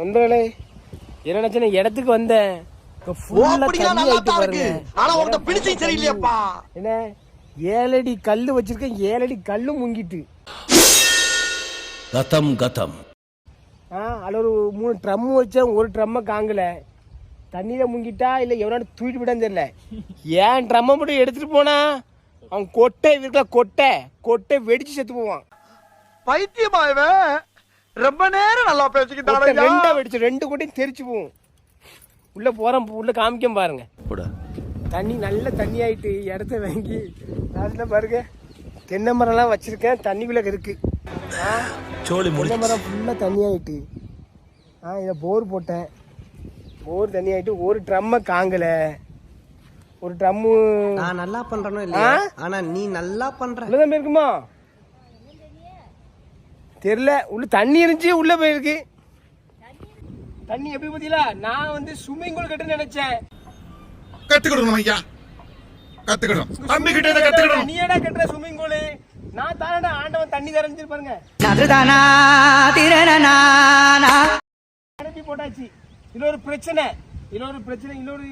நண்பர்களே என்ன இடத்துக்கு வந்தேன். என்ன 7 அடி கல்லு வச்சிருக்கேன், 7 அடி கல்லும் முங்கிட்டு. அதுல ஒரு 3 ட்ரம் வச்சேன், ஒரு ட்ரம்ம காங்கல. தண்ணியில முங்கிட்டா இல்ல எவனால தூக்கிட்டு விடான்னு தெரியல. ஏன் ட்ரம்ம மட்டும் எடுத்துட்டு போனா அவன் கொட்டை இருக்கல, கொட்டை வெடிச்சு செத்து போவான். பைத்தியமாயவே ரொம்ப நேரம் நல்லா பேசிக்கிட்டாங்க. 2 வெடிச்சு 2 கொட்டையும் தெரிச்சு போகும். உள்ள போறோம், உள்ள காமிக்க பாருங்க. தண்ணி நல்ல தண்ணி ஆயிட்டு இடத்த வாங்கி அதுல பாருங்க தென்னை மரம்லாம் வச்சிருக்கேன், தண்ணிக்குள்ள இருக்கு. தென்னை மரம் ஃபுல்லா தண்ணி ஆயிட்டு. இதை போர் போட்டேன், போர் தண்ணி ஆயிட்டு. ஒரு ட்ரம்ம காங்கல, ஒரு ட்ரம்மு. நான் நல்லா பண்றனோ இல்லையா, ஆனா நீ நல்லா பண்ற. உள்ளதான் இருக்குமா தெரியல. உள்ள தண்ணி இருந்துச்சு, உள்ள போயிருக்கு தண்ணி. எப்படி பாத்தீங்களா, நான் வந்து ஸ்விம்மிங் பூல் கட்ட நினைச்சேன். கத்துக்கணும் ஐயா, கத்துக்கணும். தம்பி கிட்ட இத கத்துக்கணும். நீ ஏடா கட்டற ஸ்விம்மிங் பூல்? நான் தானடா ஆண்டவன் தண்ணி தரஞ்சு பாருங்க. அதுதானா திரணனானா அனுப்பி போட்டாச்சு. இது ஒரு பிரச்சனை, இன்னொரு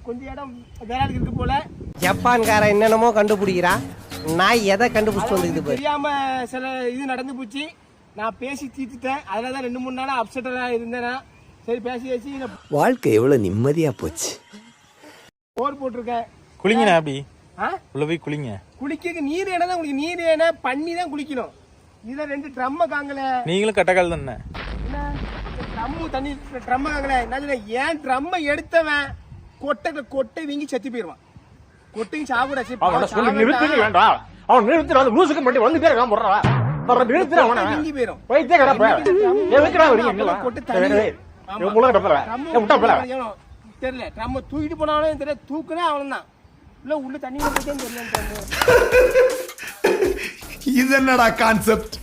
கொஞ்சம் இடம் வேற இருக்கு போல. ஜப்பான்கார என்னென்னமோ கண்டுபிடிக்கிறா, நான் எதை கண்டுபிடிச்சிட்டு வந்துக்குது தெரியாம சில இது நடந்து போச்சு. நான் பேசி தீர்த்துட்டேன். அதுலதான் 2-3 நாளா அப்செட்டா இருந்தேன். சரி பேசி வாழ்க்கை எவ்வளவு நிம்மதியா போச்சு. போர் போட்டிருக்கேன். குளிங்கண்ணா, அப்படி உள்ள போய் குளிங்க. குளிக்க நீர் ஏனா தான் உங்களுக்கு, நீர் ஏனா பண்ணி தான் குளிக்கணும். இதுல 2 ட்ரம்ம காங்கல. நீங்களும் கட்டக்கால் தானே? ட்ரம்மு தண்ணி ட்ரம்ம காங்கல. என்ன ஏன் ட்ரம்ம எடுத்தவன் கொட்டை வீங்கி செத்து போயிடுவான். கொட்டையும் சாப்பிடாச்சு. அவன் நிறுத்தி வேண்டாம், அவன் நிறுத்தி அந்த லூசுக்கு மட்டும் வந்து பேர் போடுறா. நிறுத்தி அவனை வீங்கி போயிடும். தெரியல, ட்ரம்ம தூக்கிட்டு போனாலும் தெரியல, தூக்குனே அவன்தான். உள்ள தண்ணி தெரியல. இது என்னடா கான்செப்ட்?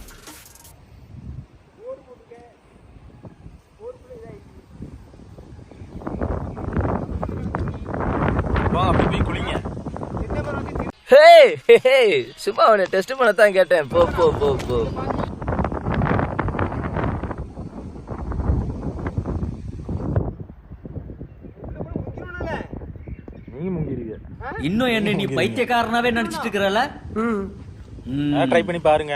சும்மா அவனை டெஸ்ட் பண்ணத்தான் கேட்டேன். போ போ போ போ. இன்னும் என்ன நீ பைத்தியக்காரனாவே நினைச்சிட்டு இருக்கறல? ட்ரை பண்ணி பாருங்க.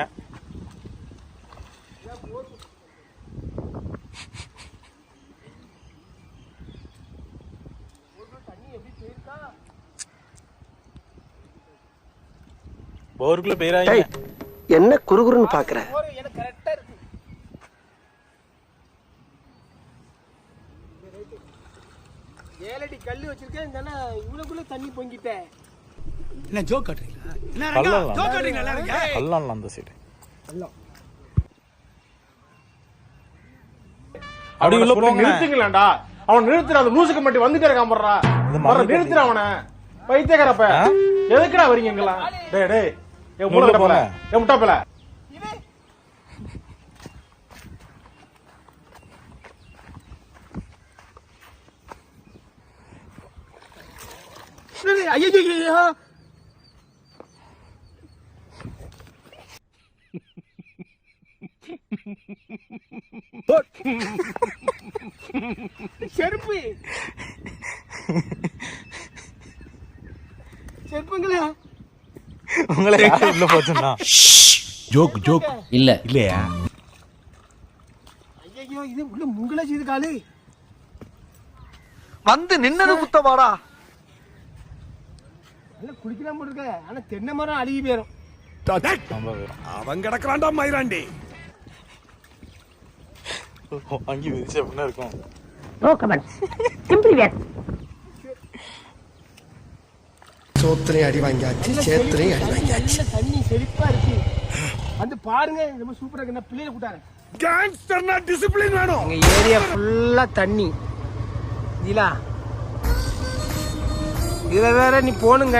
போருக்குள்ள பேராங்க. என்ன குறுகுறுன்னு பாக்குற? எனக்கு கரெக்டா இருக்கு. 7 அடி கல்லு வச்சிருக்கேன். இவ்வளவுக்குள்ள தண்ணி பொங்கிட்டேன். என்ன ஜோக் காட்டுறீங்களா? என்ன ஜோக் காட்டுறீங்களா? கல்லாம் அந்த சைடு அப்படி உள்ள போங்க. நிறுத்துங்களேன்டா, அவன் நிறுத்துற அந்த லூசுக்கு மட்டும் வந்து பேர் போடுறா. நிறுத்துற அவனை பைத்தியக்காரப்ப. எதுக்குடா வரீங்க எங்கெல்லாம்? டேய் டேய், ஏ முட்டை போல, ஏ முட்டை போல. ஐயோ செருப்பு செருப்புங்களா? உங்களை உள்ள போச்சுன்னா ஜோக் ஜோக் இல்ல இல்லையா? ஐயோ இது உள்ள முங்கல செய்து காலு வந்து நின்னது குத்தவாடா. குளிக்கலாம் போட்டுருக்க. ஆனா தென்னை மரம் அழுகி போயிடும். அவன் கிடக்குறான்டா மயிராண்டி. வாங்கி விதிச்சு அப்படின்னா இருக்கும். சோத்திரையும் அடி வாங்கியாச்சு, சேத்திரையும் அடி வாங்கியாச்சு. தண்ணி செழிப்பா இருக்கு. வந்து பாருங்க, ரொம்ப சூப்பரா இருக்கு. நான் பிள்ளைய கூட்டாரு. கேங்ஸ்டர்னா டிசிப்ளின் வேணும். எங்க ஏரியா ஃபுல்லா தண்ணி. இதுல வேற நீ போனுங்க.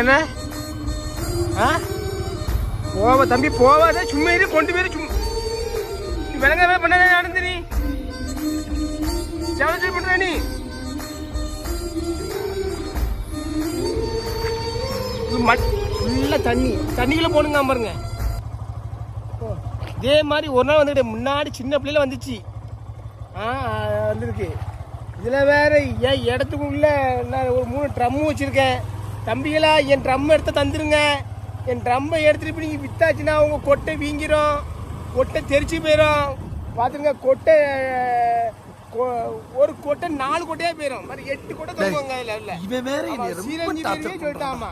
போவ தம்பி போவாத, சும்மா இரு. கொண்டு போயிரு. சும்மா விளங்கவே பண்ண நடந்து நீ ஜவஜி பண்ற. நீ ஃபுல்லா தண்ணிக்குள்ள போனுங்க பாருங்க. இதே மாதிரி ஒரு நாள் வந்துட்டு முன்னாடி சின்ன பிள்ளைல வந்துச்சு. வந்திருக்கு. இதில் வேற என் இடத்துக்குள்ள நான் ஒரு 3 ட்ரம்மு வச்சுருக்கேன். தம்பிகளா என் ட்ரம் எடுத்து தந்துருங்க. என் ட்ரம்மை எடுத்துகிட்டு போய் நீங்கள் வித்தாச்சுன்னா உங்கள் கொட்டை வீங்கிரும், கொட்டை தெரிச்சு போயிடும். பார்த்துருங்க, கொட்டை ஒரு கொட்டை 4 கொட்டையாக போயிடும். மாதிரி 8 கொட்டை தருவாங்க. இல்லை இல்லை, சீரஞ்சி சொல்லிட்டாமா.